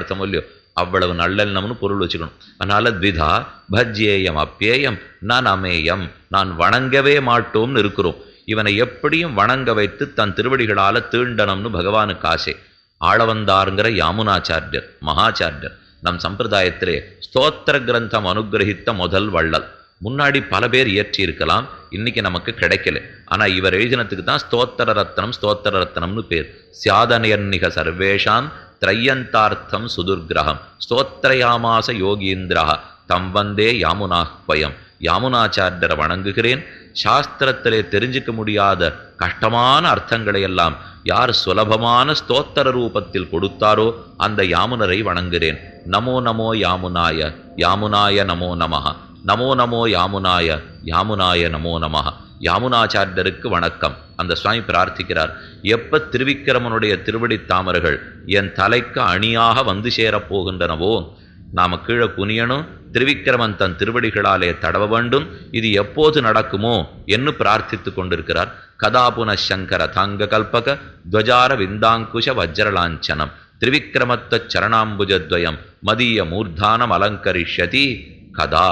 அர்த்தம் இல்லையோ, அவ்வளவு நல்லெண்ணம்னு பொருள் வச்சுக்கணும். அதனால த்விதா பஜ்யேயம் அப்பியேயம் நான் அமேயம், நான் வணங்கவே மாட்டோம்னு இருக்கிறோம். இவனை எப்படியும் வணங்க வைத்து தன் திருவடிகளால தீண்டனம்னு பகவானுக்கு ஆசை. ஆளவந்தாருங்கிற யாமுனாச்சாரியர் மகாச்சாரியர் நம் சம்பிரதாயத்திலே ஸ்தோத்திர கிரந்தம் அனுகிரகித்த முதல் வள்ளல். முன்னாடி பல பேர் இயற்றி இருக்கலாம், இன்னைக்கு நமக்கு கிடைக்கல. ஆனா இவர் எழுதினத்துக்கு தான் ஸ்தோத்திர ரத்னம்னு பேர். சியாதனயர்நிக சர்வேஷாம் திரையந்தார்த்தம் சுதுர்கிரகம் ஸ்தோத்திரயாமாச யோகீந்திரா தம் வந்தே யாமுனாஹ்வயம். யாமுனாச்சாரியரை வணங்குகிறேன். சாஸ்திரத்திலே தெரிஞ்சுக்க முடியாத கஷ்டமான அர்த்தங்களை எல்லாம் யார் சுலபமான ஸ்தோத்திர ரூபத்தில் கொடுத்தாரோ அந்த யாமுனரை வணங்குகிறேன். நமோ நமோ யாமுனாய, யாமுனாய நமோ நமஹ, நமோ நமோ யாமுனாய, யாமுனாய நமோ நமஹ. யாமுனாச்சாரியருக்கு வணக்கம். அந்த சுவாமி பிரார்த்திக்கிறார், எப்ப திருவிக்கிரமனுடைய திருவடி தாமர்கள் என் தலைக்கு அணியாக வந்து சேரப்போகின்றனவோ, நாம கீழே குனியணும், திருவிக்கிரமன் தன் திருவடிகளாலே தடவ வேண்டும். இது எப்போது நடக்குமோ என்று பிரார்த்தித்து கொண்டிருக்கிறார். கதாபுன சங்கர தாங்க கல்பக துவஜார விந்தாங்குஷ வஜ்ரலாஞ்சனம் திரிவிக்கிரமத்த சரணாம்புஜத்வயம் மதிய மூர்தானம் அலங்கரிஷதி. கதா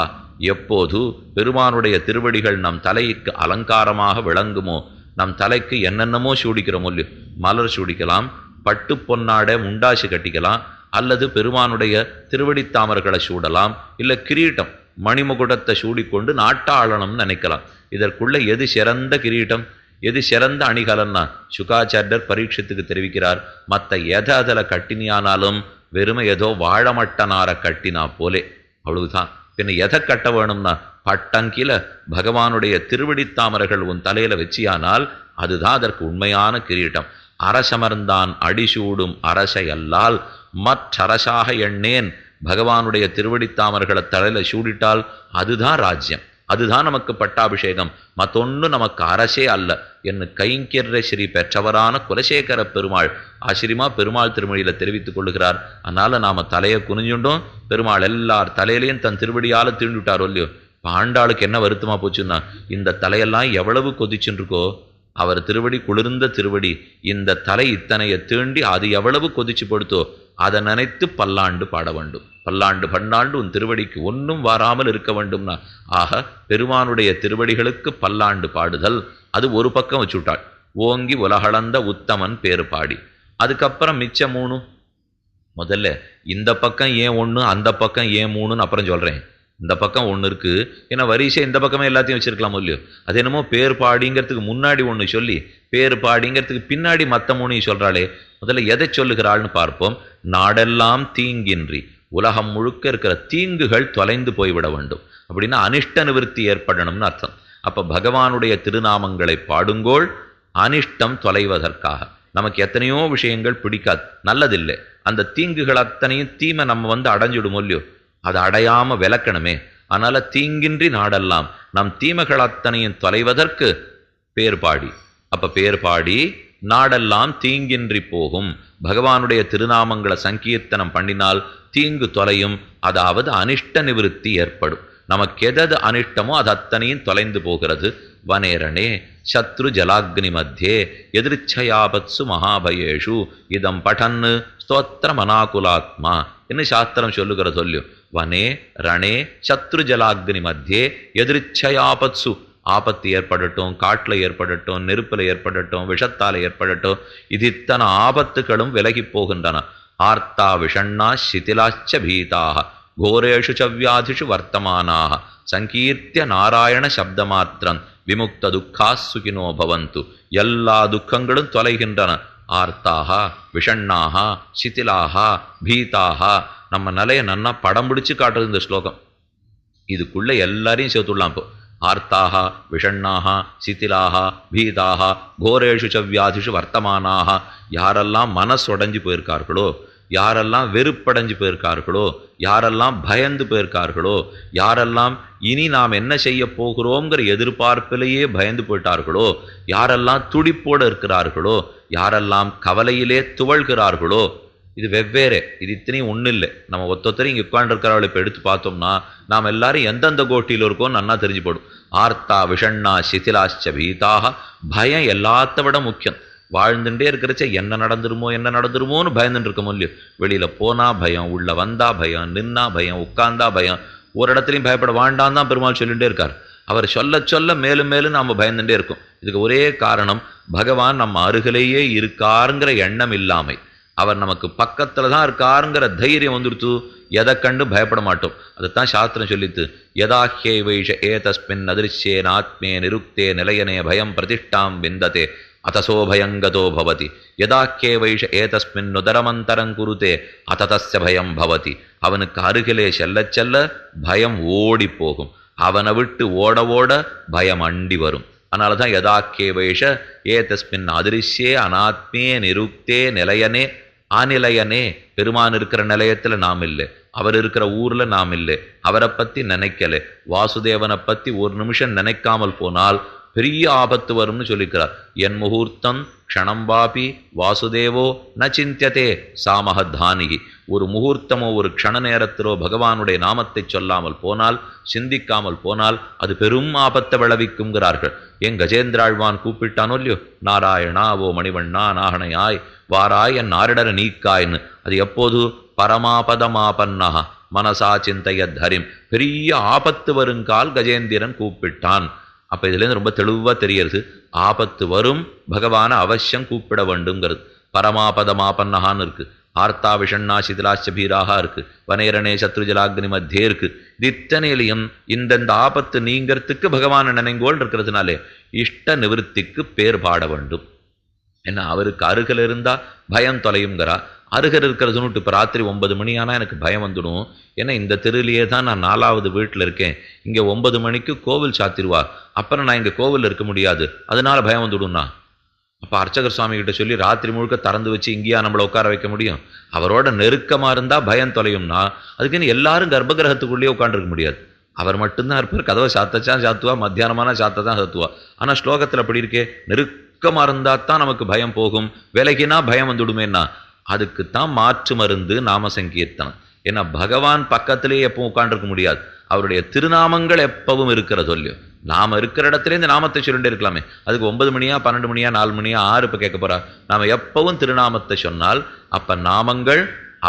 எப்போது பெருமானுடைய திருவடிகள் நம் தலைக்கு அலங்காரமாக விளங்குமோ, நம் தலைக்கு என்னென்னமோ சூடிக்கிறோமோ இல்லையோ, மலர் சூடிக்கலாம், பட்டு பொன்னாட முண்டாசு கட்டிக்கலாம், அல்லது பெருமானுடைய திருவடித்தாமர்களை சூடலாம், இல்லை கிரீட்டம் மணிமுகுடத்தை சூடிக்கொண்டு நாட்டாளணும்னு நினைக்கலாம். இதற்குள்ள எது சிறந்த கிரீட்டம், எது சிறந்த அணிகலன்னா சுகாச்சாரியர் பரீட்சத்துக்கு தெரிவிக்கிறார், மற்ற எதை அதில் கட்டினியானாலும் வெறுமை ஏதோ வாழமட்டனார கட்டினா போலே, அவ்வளவுதான். பின்ன எதை கட்ட வேணும்னா பட்டங்கில பகவானுடைய திருவடித்தாமர்கள் உன் தலையில வச்சியானால் அதுதான் அதற்கு உண்மையான கிரீட்டம். அரசமர்ந்தான் அடிசூடும் அரசை அல்லால் மற்றரசாக எண்ணேன். பகவானுடைய திருவடித்தாமர்களை தலையில சூடிட்டால் அதுதான் ராஜ்யம், அதுதான் நமக்கு பட்டாபிஷேகம், மத்தொன்னு நமக்கு அரசே அல்ல என்று கைங்கிற ஸ்ரீ பெற்றவரான குலசேகர பெருமாள் ஆச்சரியமா பெருமாள் திருமொழியில தெரிவித்துக் கொள்ளுகிறார். அதனால நாம தலையை குனிஞ்சுட்டோம், பெருமாள் எல்லார் தலையிலையும் தன் திருவடியால தீண்டுட்டாரோ இல்லையோ. ஆண்டாளுக்கு என்ன வருத்தமா போச்சுன்னா, இந்த தலையெல்லாம் எவ்வளவு கொதிச்சுருக்கோ, அவர் திருவடி குளிர்ந்த திருவடி, இந்த தலை இத்தனையை தீண்டி அது எவ்வளவு கொதிச்சு படுத்தோ அதை நினைத்து பல்லாண்டு பாட வேண்டும். பல்லாண்டு பன்னாண்டு உன் திருவடிக்கு ஒன்றும் வாராமல் இருக்க வேண்டும்னா, ஆக பெருமானுடைய திருவடிகளுக்கு பல்லாண்டு பாடுதல் அது ஒரு பக்கம் வச்சுட்டாள். ஓங்கி உலகளந்த உத்தமன் பேரு பாடி. அதுக்கப்புறம் மிச்ச மூணு, முதல்ல இந்த பக்கம் ஏன் ஒன்று அந்த பக்கம் ஏன் மூணுன்னு அப்புறம் சொல்கிறேன். இந்த பக்கம் ஒன்று இருக்கு, ஏன்னா வரிசை இந்த பக்கமே எல்லாத்தையும் வச்சிருக்கலாம் இல்லையோ. அது என்னமோ பேர் பாடிங்கிறதுக்கு முன்னாடி ஒன்று சொல்லி பேர் பாடிங்கிறதுக்கு பின்னாடி மற்ற மூணையும் சொல்கிறாளே. முதல்ல எதை சொல்லுகிறாள்னு பார்ப்போம். நாடெல்லாம் தீங்கின்றி, உலகம் முழுக்க இருக்கிற தீங்குகள் தொலைந்து போய்விட வேண்டும் அப்படின்னா அனிஷ்ட நிவர்த்தி ஏற்படணும்னு அர்த்தம். அப்போ பகவானுடைய திருநாமங்களை பாடுங்கோள் அனிஷ்டம் தொலைவதற்காக. நமக்கு எத்தனையோ விஷயங்கள் பிடிக்காது, நல்லதில்லை, அந்த தீங்குகள் அத்தனையும் தீமை நம்ம அடைஞ்சிடுமோ இல்லையோ, அதை அடையாம விளக்கணுமே. அதனால தீங்கின்றி நாடெல்லாம் நம் தீமைகள் அத்தனையும் தொலைவதற்கு பேர் பாடி. அப்ப பேர் பாடி நாடெல்லாம் தீங்கின்றி போகும். பகவானுடைய திருநாமங்களை சங்கீர்த்தனம் பண்ணினால் தீங்கு தொலையும், அதாவது அனிஷ்ட நிவிருத்தி ஏற்படும். நமக்கு எதது அனிஷ்டமோ அது அத்தனையும் தொலைந்து போகிறது. வனேரணே சத்ரு ஜலாக்னி மத்தியே எதிர்ச்சயாபத்சு மகாபயேஷு இதம் பட்டன்னு ஸ்தோத்திர மனாகுலாத்மா என்று சாஸ்திரம் சொல்லுகிற சொல்லு. வனே ரணே சத்ரு ஜலாக்னி மத்தியே எதிர்ச்சயாபத்சு, ஆபத்து ஏற்படட்டும், காட்டில் ஏற்படட்டும், நெருப்பில் ஏற்படட்டும், விஷத்தால் ஏற்படட்டும், இது இத்தனை ஆபத்துகளும் விலகி போகின்றன. ஆர்த்தா விஷண்ணா சிதிலாச்ச பீதாக கோரேஷு சவ்யாதிஷு வர்த்தமானாக சங்கீர்த்திய நாராயண சப்தமாத்திரம் விமுக்த துக்கா சுகினோ பவந்து. எல்லா துக்கங்களும் தொலைகின்றன. ஆர்த்தாக விஷண்ணாக சிதிலாக பீதாக. நம்ம நிலைய நன்னா படம் பிடிச்சு காட்டுறது இந்த ஸ்லோகம். இதுக்குள்ள எல்லாரையும் சேர்த்துடலாம். இப்போ ஆர்த்தாக விஷண்ணாக சிதிலாக பீதாக கோரேஷு சவ்யாதிஷு வர்த்தமானாக. யாரெல்லாம் மனசுடைஞ்சு போயிருக்கார்களோ, யாரெல்லாம் வெறுப்படைஞ்சு போயிருக்கார்களோ, யாரெல்லாம் பயந்து போயிருக்கார்களோ, யாரெல்லாம் இனி நாம் என்ன செய்ய போகிறோங்கிற எதிர்பார்ப்பிலேயே பயந்து போயிட்டார்களோ, யாரெல்லாம் துடிப்போடு இருக்கிறார்களோ, யாரெல்லாம் கவலையிலே துவழ்கிறார்களோ, இது வெவ்வேறு, இது இத்தனையும் ஒன்றும் இல்லை. நம்ம ஒத்தொத்தரையும் இங்கே உட்காண்டிருக்கிறவளை இப்போ எடுத்து பார்த்தோம்னா நாம் எல்லாரும் எந்தெந்த கோட்டியில் இருக்கோம் நன்னா தெரிஞ்சு போடும். ஆர்த்தா விஷண்ணா சிதிலாச்ச பீதாக. பயம் எல்லாத்த விட முக்கியம். வாழ்ந்துட்டே இருக்கிறச்ச என்ன நடந்துருமோன்னு பயந்துட்டு இருக்கோம் இல்லையோ. வெளியில போனா பயம், உள்ள வந்தா பயம், நின்னா பயம், உட்கார்ந்தா பயம். ஒரு இடத்துலையும் பயப்பட வேண்டாம் தான் பெருமாள் சொல்லிகிட்டே இருக்கார். அவர் சொல்ல சொல்ல மேலும் மேலும் நாம் பயந்துட்டே இருக்கோம். இதுக்கு ஒரே காரணம், பகவான் நம்ம அருகிலேயே இருக்காருங்கிற எண்ணம் இல்லாமை. அவர் நமக்கு பக்கத்தில் தான் இருக்காருங்கிற தைரியம் வந்துடுத்து, எதை கண்டு பயப்பட மாட்டோம். அதைத்தான் சாஸ்திரம் சொல்லித்து, யதாஹ்யே வைஷ ஏதஸ்மின் அதிருஷ்யேனாத்மே நிருக்தே நிலையனே பயம் பிரதிஷ்டாம் விந்ததே அத்தசோ பயங்கதோ பவதி. யதாஹ்யே வைஷ ஏதஸ்மின் நுதரமந்தரம் குருதே அத்ததஸ்ய பயம் பவதி. அவனுக்கு அருகிலே செல்ல செல்ல பயம் ஓடி போகும். அவனை விட்டு ஓட ஓட பயம் அண்டி வரும். அதனால தான் யதாஹ்யே வைஷ ஏதஸ்மின் அதிருஷ்யே அனாத்மே நிருக்தே நிலையனே அநிலையனே. பெருமான் இருக்கிற நிலையத்தில் நாம் இல்லை, அவர் இருக்கிற ஊர்ல நாம் இல்லை, அவரை பத்தி நினைக்கல. வாசுதேவனை பத்தி ஒரு நிமிஷம் நினைக்காமல் போனால் பெரிய ஆபத்து வரும்னு சொல்லிக்கிறார். என் முகூர்த்தம் க்ஷணம்பாபி வாசுதேவோ ந சிந்தியதே சாமஹத்தானிகி. ஒரு முகூர்த்தமோ ஒரு க்ஷண நேரத்திலோ பகவானுடைய நாமத்தை சொல்லாமல் போனால், சிந்திக்காமல் போனால் அது பெரும் ஆபத்தை விளைவிக்குங்கிறார்கள். என் கஜேந்திராழ்வான் கூப்பிட்டானோ இல்லையோ, நாராயணா ஓ மணிவண்ணா நாகனையாய் வாராய் என் நாரிடர நீக்காய்ன்னு. அது எப்போது? பரமாபதமாபன்னா மனசா சிந்தையத் ஹரிம். பெரிய ஆபத்து வருங்கால் கஜேந்திரன் கூப்பிட்டான். அப்போ இதுலேருந்து ரொம்ப தெளிவாக தெரியறது, ஆபத்து வரும் பகவானை அவசியம் கூப்பிட வேண்டுங்கிறது. பரமாபதமாபன்னஹான்னு இருக்கு, ஆர்த்தா விஷண்ணா சிதிலாச்சபீராக இருக்கு, வனேரணே சத்ருஜலாக்னி மத்தியே இருக்கு. இது இத்தனையிலையும் இந்தந்த ஆபத்து நீங்கிறதுக்கு பகவானை நினைங்கோல் இருக்கிறதுனாலே இஷ்ட நிவர்த்திக்கு பேர் பாட வேண்டும். ஏன்னா அவருக்கு அருகில் இருந்தால் பயம் தொலையுங்கிறா. அருகர் இருக்கிறதுன்னு இப்போ ராத்திரி 9 மணி ஆனால் எனக்கு பயம் வந்துடும். ஏன்னா இந்த தெருவிலேயே தான் நான் 4வது வீட்டில் இருக்கேன். இங்கே 9 மணிக்கு கோவில் சாத்திடுவா, அப்புறம் நான் இங்கே கோவில் இருக்க முடியாது, அதனால பயம் வந்துடும்னா. அப்போ அர்ச்சகர் சுவாமி கிட்ட சொல்லி ராத்திரி முழுக்க திறந்து வச்சு இங்கேயா நம்மளை உட்கார வைக்க முடியும்? அவரோட நெருக்கமாக இருந்தால் பயம் தொலையும்னா அதுக்குன்னு எல்லாரும் கர்ப்பகிரகத்துக்குள்ளேயே உட்காந்துருக்க முடியாது. அவர் மட்டும்தான் இருப்பார். கதவை சாத்தச்சான் சாத்துவா, மத்தியானமான சாத்த தான் சாத்துவா. ஆனால் ஸ்லோகத்தில் அப்படி இருக்கே, நெருக்கமாக இருந்தால் தான் நமக்கு பயம் போகும், விலகினா பயம் வந்துடுமேன்னா. அதுக்குத்தான் மாற்று மருந்து நாம சங்கீர்த்தனம். ஏன்னா பகவான் பக்கத்திலேயே எப்பவும் உட்காண்டிருக்க முடியாது, அவருடைய திருநாமங்கள் எப்பவும் இருக்கிறது இல்லையோ. நாம இருக்கிற இடத்துல இந்த நாமத்தை சொல்லிட்டே இருக்கலாமே. அதுக்கு 9 மணியா 12 மணியா 4 மணியா 6 இப்போ கேட்க போறா? நாம எப்பவும் திருநாமத்தை சொன்னால் அப்ப நாமங்கள்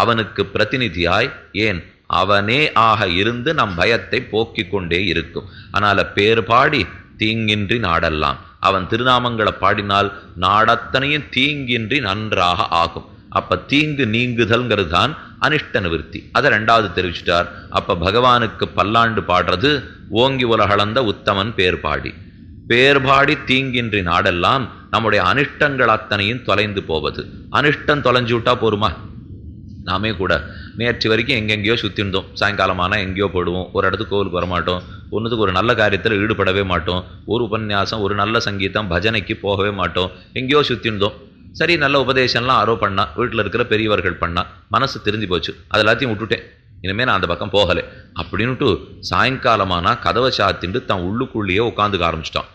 அவனுக்கு பிரதிநிதியாய், ஏன் அவனே ஆக இருந்து நம் பயத்தை போக்கிக் கொண்டே இருக்கும். அதனால பேர் பாடி தீங்கின்றி நாடெல்லாம். அவன் திருநாமங்களை பாடினால் நாடத்தனையும் தீங்கின்றி நன்றாக ஆகும். அப்ப தீங்கு நீங்குதல்ங்கிறது தான் அனிஷ்ட நிவர்த்தி. அதை 2வது தெரிவிச்சுட்டார். அப்ப பகவானுக்கு பல்லாண்டு பாடுறது ஓங்கி உலகளந்த உத்தமன் பேர் பாடி. பேர் பாடி தீங்கின்றி நாடெல்லாம் நம்முடைய அனிஷ்டங்கள் அத்தனையும் தொலைந்து போவது. அனிஷ்டம் தொலைஞ்சு விட்டா போருமா? நாமே கூட நேற்று வரைக்கும் எங்கெங்கேயோ சுற்றிருந்தோம். சாயங்காலமானால் எங்கேயோ போடுவோம், ஒரு இடத்துக்கு கோவிலுக்கு வரமாட்டோம், ஒன்றுத்துக்கு ஒரு நல்ல காரியத்தில் ஈடுபடவே மாட்டோம், ஒரு உபன்யாசம் ஒரு நல்ல சங்கீதம் பஜனைக்கு போகவே மாட்டோம், எங்கேயோ சுற்றிருந்தோம். சரி, நல்ல உபதேசம்லாம் ஆரோ பண்ணா, வீட்டில் இருக்கிற பெரியவர்கள் பண்ணா, மனசு தெரிஞ்சு போச்சு, அது எல்லாத்தையும் விட்டுட்டேன், இனிமேல் நான் அந்த பக்கம் போகலை அப்படின்னுட்டு சாயங்காலமானா கதவை சாத்திட்டு தான் உள்ளுக்குள்ளேயே உட்காந்துக்க ஆரம்பிச்சிட்டான்.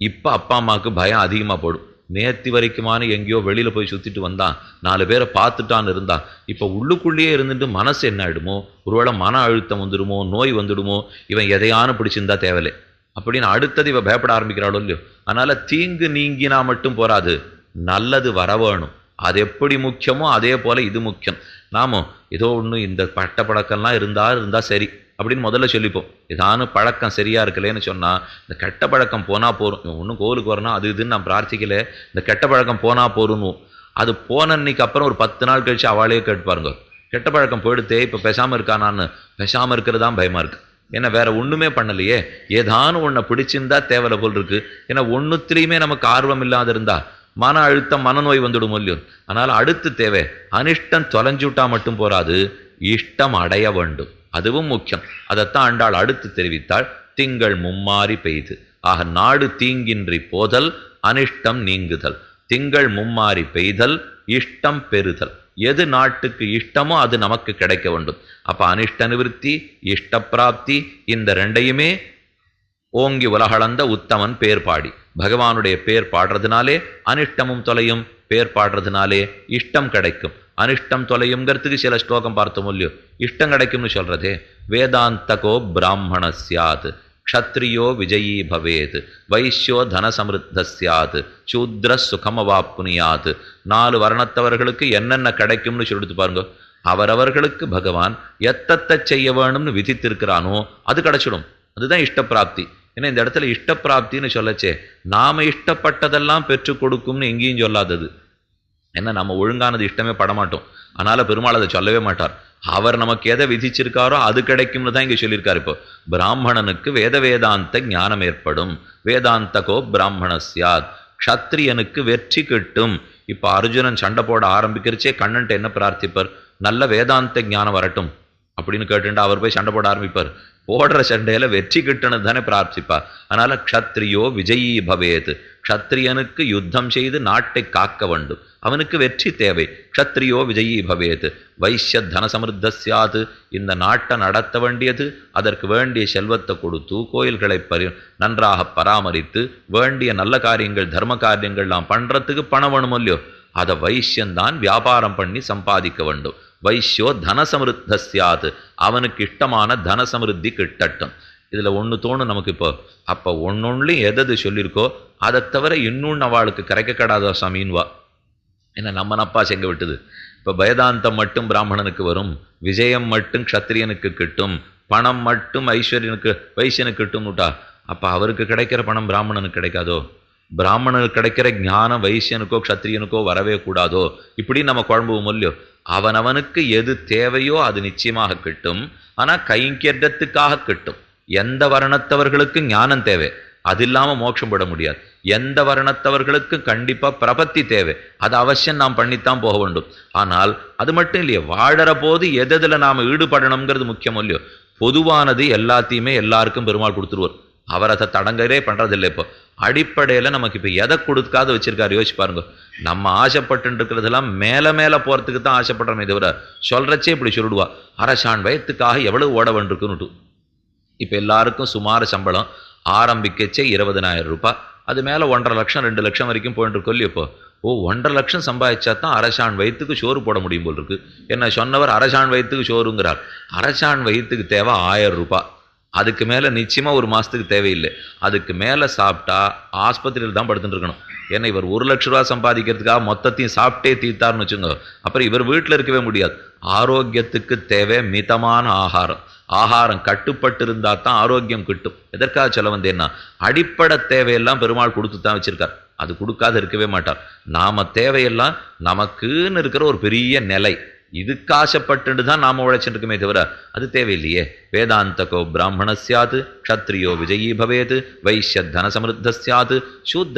இப்போ அப்பா அம்மாவுக்கு பயம் அதிகமாக போடும். நேற்று வரைக்குமான எங்கேயோ வெளியில் போய் சுற்றிட்டு வந்தான், 4 பேரை பார்த்துட்டான்னு இருந்தான், இப்போ உள்ளுக்குள்ளேயே இருந்துட்டு மனசு என்ன ஆகிடுமோ, ஒருவேளை மன அழுத்தம் வந்துடுமோ, நோய் வந்துடுமோ, இவன் எதையானு பிடிச்சிருந்தா தேவையில்லை அப்படின்னு அடுத்தது இவன் பயப்பட ஆரம்பிக்கிறாளோ இல்லையோ. அதனால் தீங்கு நீங்கினா மட்டும் போராது, நல்லது வர வேணும். அது எப்படி முக்கியமோ அதே போல் இது முக்கியம். நாம ஏதோ ஒன்று இந்த பட்ட பழக்கம்லாம் இருந்தால் சரி அப்படின்னு முதல்ல சொல்லிப்போம். ஏதானு பழக்கம் சரியா இருக்கலேன்னு சொன்னால் இந்த கெட்ட பழக்கம் போனால் போகும். ஒன்றும் கோவிலுக்கு வரணும் அது இதுன்னு நான் பிரார்த்திக்கல, இந்த கெட்ட பழக்கம் போனால் போகணும். அது போன அன்னைக்கு அப்புறம் ஒரு 10 நாள் கழிச்சு அவளே கேட்டுப்பாருங்க, கெட்ட பழக்கம் போயிடுத்தே இப்போ பேசாமல் இருக்கானான்னு. பேசாமல் இருக்கிறது தான் பயமாக இருக்குது. ஏன்னா வேற ஒன்றுமே பண்ணலையே, ஏதானு ஒன்றை பிடிச்சிருந்தா தேவையில்ல போல் இருக்கு. ஏன்னா ஒன்றுத்துலேயுமே நமக்கு ஆர்வம் இல்லாத இருந்தா மன அழுத்தம் மனநோய் வந்துடும் இல்லையோ. அதனால அடுத்து தேவை, அனிஷ்டம் தொலைஞ்சுட்டா மட்டும் போராது, இஷ்டம் அடைய வேண்டும், அதுவும் முக்கியம். அதைத்தான் ஆண்டாள் அடுத்து தெரிவித்தாள், திங்கள் மும்மாறி பெய்து. ஆக நாடு தீங்கின்றி போதல், அனிஷ்டம் நீங்குதல். திங்கள் மும்மாறி பெய்தல், இஷ்டம் பெறுதல். எது நாட்டுக்கு இஷ்டமோ அது நமக்கு கிடைக்க வேண்டும். அப்ப அனிஷ்ட நிவர்த்தி, இஷ்ட பிராப்தி, இந்த 2ஐயுமே ஓங்கி உலகளந்த உத்தமன் பேர் பாடி. பகவானுடைய பேர் பாடுறதுனாலே அனிஷ்டமும் தொலையும், பேர் பாடுறதுனாலே இஷ்டம் கிடைக்கும். அனிஷ்டம் தொலையுங்கிறதுக்கு சில ஸ்லோகம் பார்த்தோம் இல்லையோ. இஷ்டம் கிடைக்கும்னு சொல்றதே, வேதாந்தகோ பிராமண சியாத் க்ஷத்ரியோ விஜயீ பவேத், வைஷ்யோ தனசமிருத்த ஸ்யாத், சூத்ர சுகமவாப்னுயாத். 4 வர்ணத்தவர்களுக்கு என்னென்ன கிடைக்கும்னு சொல்லிட்டு பாருங்க. அவரவர்களுக்கு பகவான் எத்தத்தை செய்ய வேணும்னு விதித்திருக்கிறானோ அது கிடைச்சிடும். அதுதான் இஷ்டப்பிராப்தி. ஏன்னா இந்த இடத்துல இஷ்டப்பிராப்தின்னு சொல்லச்சே நாம இஷ்டப்பட்டதெல்லாம் பெற்றுக் கொடுக்கும்னு எங்கேயும் சொல்லாதது. ஏன்னா நம்ம ஒழுங்கானது இஷ்டமே படமாட்டோம். அதனால பெருமாள் அதை சொல்லவே மாட்டார். அவர் நமக்கு எதை விதிச்சிருக்காரோ அது கிடைக்கும்னு தான் இங்கே சொல்லியிருக்காரு. இப்போ பிராமணனுக்கு வேதாந்த ஞானம் ஏற்படும், வேதாந்தகோ பிராமணஸ்யாத், க்ஷத்ரியனுக்கு வெற்றி கிட்டும். இப்போ அர்ஜுனன் சண்டை போட ஆரம்பிக்கிறச்சே கண்ணன்ட்ட என்ன பிரார்த்திப்பார்? நல்ல வேதாந்த ஞானம் வரட்டும் அப்படின்னு கேட்டுண்டா அவர் போய் சண்டை போட ஆரம்பிப்பார். போடுற சண்டையில வெற்றி கிட்டணும் தானே பிரார்த்திப்பார். அதனால க்ஷத்ரியோ விஜயீ பவேத், க்ஷத்ரியனுக்கு யுத்தம் செய்து நாட்டை காக்க வேண்டும், அவனுக்கு வெற்றி தேவை. க்ஷத்ரியோ விஜயீ பவேத். வைஷ்ய தனசமிருத்த, இந்த நாட்டை நடத்த வேண்டியது, அதற்கு வேண்டிய செல்வத்தை கொடுத்து கோயில்களை நன்றாக பராமரித்து வேண்டிய நல்ல காரியங்கள் தர்ம காரியங்கள்லாம் பண்றதுக்கு பணம் வேணும் இல்லையோ, அதை வைஷ்யந்தான் வியாபாரம் பண்ணி சம்பாதிக்க வேண்டும். வைஷ்யோ தனசமிருத்த ஸ்யாத், அவனுக்கு இஷ்டமான தனசமிருத்தி கிட்டட்டும். இதுல ஒன்று தோணும் நமக்கு. இப்போ அப்போ ஒன்னொன்னுலையும் எது சொல்லியிருக்கோ அதை தவிர இன்னொன்று அவளுக்கு கரைக்கக்கூடாதோ சாமின்வா. ஏன்னா நம்ம நப்பா செங்க விட்டுது. இப்போ வேதாந்தம் மட்டும் பிராமணனுக்கு வரும், விஜயம் மட்டும் க்ஷத்ரியனுக்கு கிட்டும், பணம் மட்டும் ஐஸ்வர்யனுக்கு வைசியனுக்கு கிட்டும்னுட்டா அப்போ அவருக்கு கிடைக்கிற பணம் பிராமணனுக்கு கிடைக்காதோ? பிராமணனுக்கு கிடைக்கிற ஞானம் வைசியனுக்கோ க்ஷத்ரியனுக்கோ வரவே கூடாதோ? இப்படி நம்ம குழம்புவோம் இல்லையோ. அவனவனுக்கு எது தேவையோ அது நிச்சயமாக கிட்டும். ஆனால் கைங்கரியத்துக்காக கிட்டும். எந்த வர்ணத்தவர்களுக்கு ஞானம் தேவை, அது இல்லாமல் மோட்சம் பட முடியாது. எந்த வர்ணத்தவர்களுக்கு கண்டிப்பா பிரபத்தி தேவை, அது அவசியம் நாம் பண்ணித்தான் போக வேண்டும். ஆனால் அது மட்டும் இல்லையே, வாழற போது எதில் நாம் ஈடுபடணுங்கிறது முக்கியம் இல்லையோ. பொதுவானது எல்லாத்தையுமே எல்லாருக்கும் பெருமாள் கொடுத்துருவார். அவர் அதை தடங்கரே பண்றதில்லை. இப்போ அடிப்படையில் நமக்கு இப்போ எதை கொடுக்காத வச்சிருக்காரு யோசிச்சு பாருங்க. நம்ம ஆசைப்பட்டு இருக்கிறதெல்லாம் மேலே மேலே போகிறதுக்கு தான் ஆசைப்படுறோமே தவிர சொல்றச்சே இப்படி சொல்லிடுவா, அரசாண் வயத்துக்காக எவ்வளவு ஓட வேண்டியிருக்குன்னுட்டு. இப்போ எல்லாருக்கும் சுமார சம்பளம் ஆரம்பிக்கச்சே 20,000 ரூபாய், அது மேலே 1.5 லட்சம் 2 லட்சம் வரைக்கும் போயிட்டு இருக்கோம் இல்லையோ. இப்போ 1.5 லட்சம் சம்பாதிச்சா தான் அரசாண் வயிற்றுக்கு சோறு போட முடியும் போல் இருக்கு. என்ன சொன்னவர் அரசாண் வயிற்றுக்கு சோறுங்கிறார். அரசாண் வயிற்றுக்கு தேவை 1000 ரூபாய். அதுக்கு மேலே நிச்சயமாக ஒரு மாதத்துக்கு தேவையில்லை. அதுக்கு மேலே சாப்பிட்டா ஆஸ்பத்திரியில் தான் படுத்துட்டு இருக்கணும். ஏன்னா இவர் 1 லட்ச ரூபா சம்பாதிக்கிறதுக்காக மொத்தத்தையும் சாப்பிட்டே தீர்த்தார்னு வச்சுங்க, அப்புறம் இவர் வீட்டில் இருக்கவே முடியாது. ஆரோக்கியத்துக்கு தேவை மிதமான ஆகாரம். ஆகாரம் கட்டுப்பட்டு இருந்தால் தான் ஆரோக்கியம் கிட்டும். எதற்காக சொல்ல வந்தேன்னா, அடிப்படை தேவையெல்லாம் பெருமாள் கொடுத்து தான் வச்சிருக்கார். அது கொடுக்காத இருக்கவே மாட்டார். நாம தேவையெல்லாம் நமக்குன்னு இருக்கிற ஒரு பெரிய நிலை, இதுக்கு ஆசைப்பட்டு தான் நாம உழைச்சிட்டு இருக்குமே தவிர அது தேவையில்லையே. வேதாந்தகோ பிராமணஸ்யாத், க்ஷத்ரியோ விஜயீ பவேத், வைஷ்ய தனசமிருத்த ஸ்யாத், சூத்ர